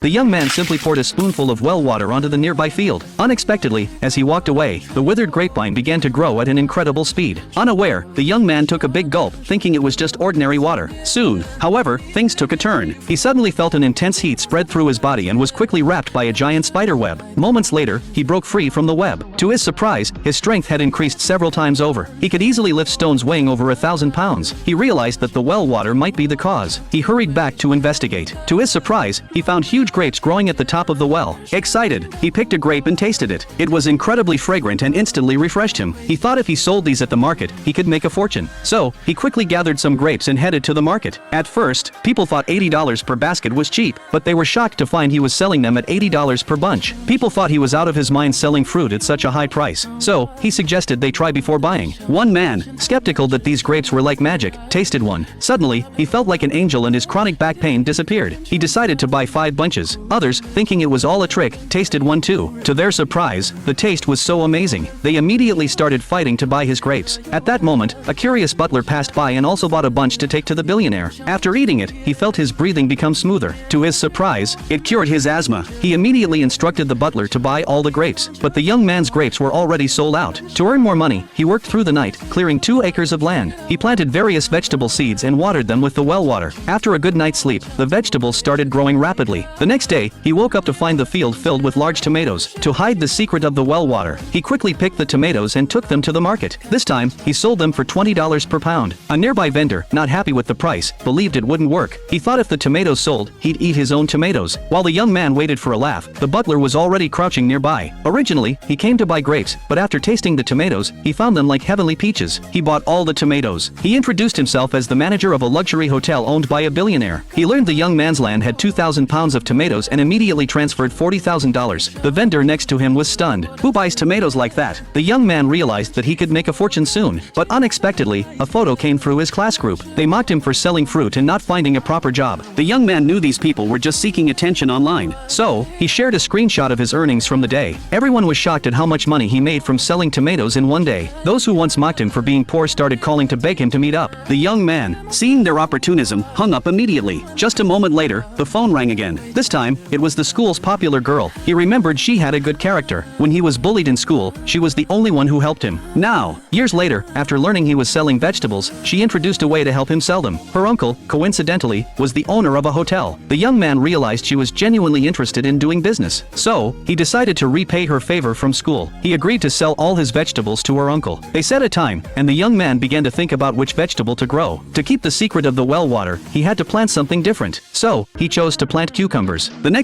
The young man simply poured a spoonful of well water onto the nearby field. Unexpectedly, as he walked away, the withered grapevine began to grow at an incredible speed. Unaware, the young man took a big gulp, thinking it was just ordinary water. Soon, however, things took a turn. He suddenly felt an intense heat spread through his body and was quickly wrapped by a giant spider web. Moments later, he broke free from the web. To his surprise, his strength had increased several times over. He could easily lift stones weighing over 1,000 pounds. He realized that the well water might be the cause. He hurried back to investigate. To his surprise, he found huge grapes growing at the top of the well. Excited, he picked a grape and tasted it. It was incredibly fragrant and instantly refreshed him. He thought if he sold these at the market, he could make a fortune. So, he quickly gathered some grapes and headed to the market. At first, people thought $80 per basket was cheap, but they were shocked to find he was selling them at $80 per bunch. People thought he was out of his mind selling fruit at such a high price. So, he suggested they try before buying. One man, skeptical that these grapes were like magic, tasted one. Suddenly, he felt like an angel and his chronic back pain disappeared. He decided to buy 5 bunches. Others, thinking it was all a trick, tasted one too. To their surprise, the taste was so amazing. They immediately started fighting to buy his grapes. At that moment, a curious butler passed by and also bought a bunch to take to the billionaire. After eating it, he felt his breathing become smoother. To his surprise, it cured his asthma. He immediately instructed the butler to buy all the grapes, but the young man's grapes were already sold out. To earn more money, he worked through the night, clearing 2 acres of land. He planted various vegetable seeds and watered them with the well water. After a good night's sleep, the vegetables started growing rapidly. The next day, he woke up to find the field filled with large tomatoes. To hide the secret of the well water, he quickly picked the tomatoes and took them to the market. This time, he sold them for $20 per pound. A nearby vendor, not happy with the price, believed it wouldn't work. He thought if the tomatoes sold, he'd eat his own tomatoes. While the young man waited for a laugh, the butler was already crouching nearby. Originally, he came to buy grapes, but after tasting the tomatoes, he found them like heavenly peaches. He bought all the tomatoes. He introduced himself as the manager of a luxury hotel owned by a billionaire. He learned the young man's land had 2,000 pounds of tomatoes and immediately transferred $40,000. The vendor next to him was stunned. Who buys tomatoes like that? The young man realized that he could make a fortune soon. But unexpectedly, a photo came through his class group. They mocked him for selling fruit and not finding a proper job. The young man knew these people were just seeking attention online. So, he shared a screenshot of his earnings from the day. Everyone was shocked at how much money he made from selling tomatoes in one day. Those who once mocked him for being poor started calling to beg him to meet up. The young man, seeing their opportunism, hung up immediately. Just a moment later, the phone rang again. This time, it was the school's popular girl. He remembered she had a good character. When he was bullied in school, she was the only one who helped him. Now, years later, after learning he was selling vegetables, she introduced a way to help him sell them. Her uncle, coincidentally, was the owner of a hotel. The young man realized she was genuinely interested in doing business. So, he decided to repay her favor from school. He agreed to sell all his vegetables to her uncle. They set a time, and the young man began to think about which vegetable to grow. To keep the secret of the well water, he had to plant something different. So, he chose to plant cucumbers. The next